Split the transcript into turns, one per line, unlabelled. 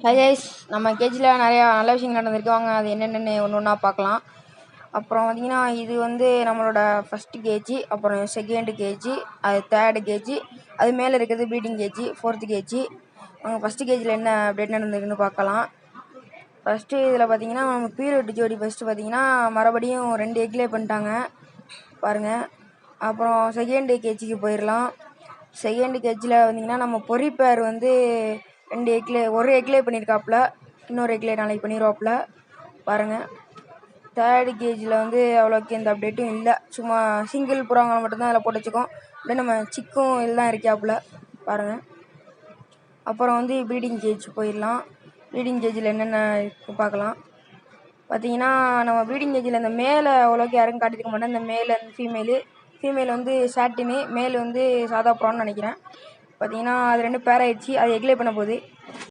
Hi guys, நம்ம கேஜியில் நிறையா நல்ல விஷயங்கள் நடந்திருக்கு. வாங்க அது என்னென்னு ஒன்று ஒன்றா பார்க்கலாம். அப்புறம் பார்த்திங்கன்னா, இது வந்து நம்மளோட ஃபஸ்ட்டு கேஜி, அப்புறம் செகண்டு கேஜி, அது தேர்டு கேஜி, அது மேலே இருக்கிறது ப்ரீடிங் கேஜி, ஃபோர்த்து கேஜி. அவங்க ஃபஸ்ட்டு கேஜியில் என்ன அப்டேட் நடந்திருக்குன்னு பார்க்கலாம். ஃபஸ்ட்டு இதில் பார்த்திங்கன்னா, நம்ம பீரியட் ஜோடி ஃபஸ்ட்டு பார்த்திங்கன்னா மறுபடியும் 2 எக்லே பண்ணிட்டாங்க பாருங்கள். அப்புறம் செகண்டு கேஜிக்கு போயிடலாம். செகண்டு கேஜியில் பார்த்திங்கன்னா, நம்ம பொறிப்பேர் வந்து 2 எக்லே, ஒரு எக்லே பண்ணியிருக்காப்புல, இன்னொரு எக்லே நாளைக்கு பண்ணிடுவாப்புல பாருங்கள். தேர்டு கேஜியில் வந்து அவ்வளோக்கு எந்த அப்டேட்டும் இல்லை, சும்மா சிங்கிள் புறாங்களை மட்டும்தான் அதில் போட்டு வச்சுக்கோம். அப்படியே நம்ம சிக்கும் எல்லாம் இருக்காப்புல பாருங்கள். அப்புறம் வந்து ப்ரீடிங் கேஜ் போயிடலாம். ப்ரீடிங் கேஜில் என்னென்ன பார்க்கலாம். பார்த்திங்கன்னா, நம்ம ப்ரீடிங் கேஜில் இந்த மேலே அவ்வளோக்கு யாரும் காட்டியிருக்க மாட்டேன். இந்த மேலே ஃபீமேல் வந்து சாட்டினு, மேல் வந்து சாதா புறான்னு நினைக்கிறேன். பார்த்திங்கன்னா அது 2 பேர் ஆயிடுச்சு. அது எக்லே பண்ண போகுது.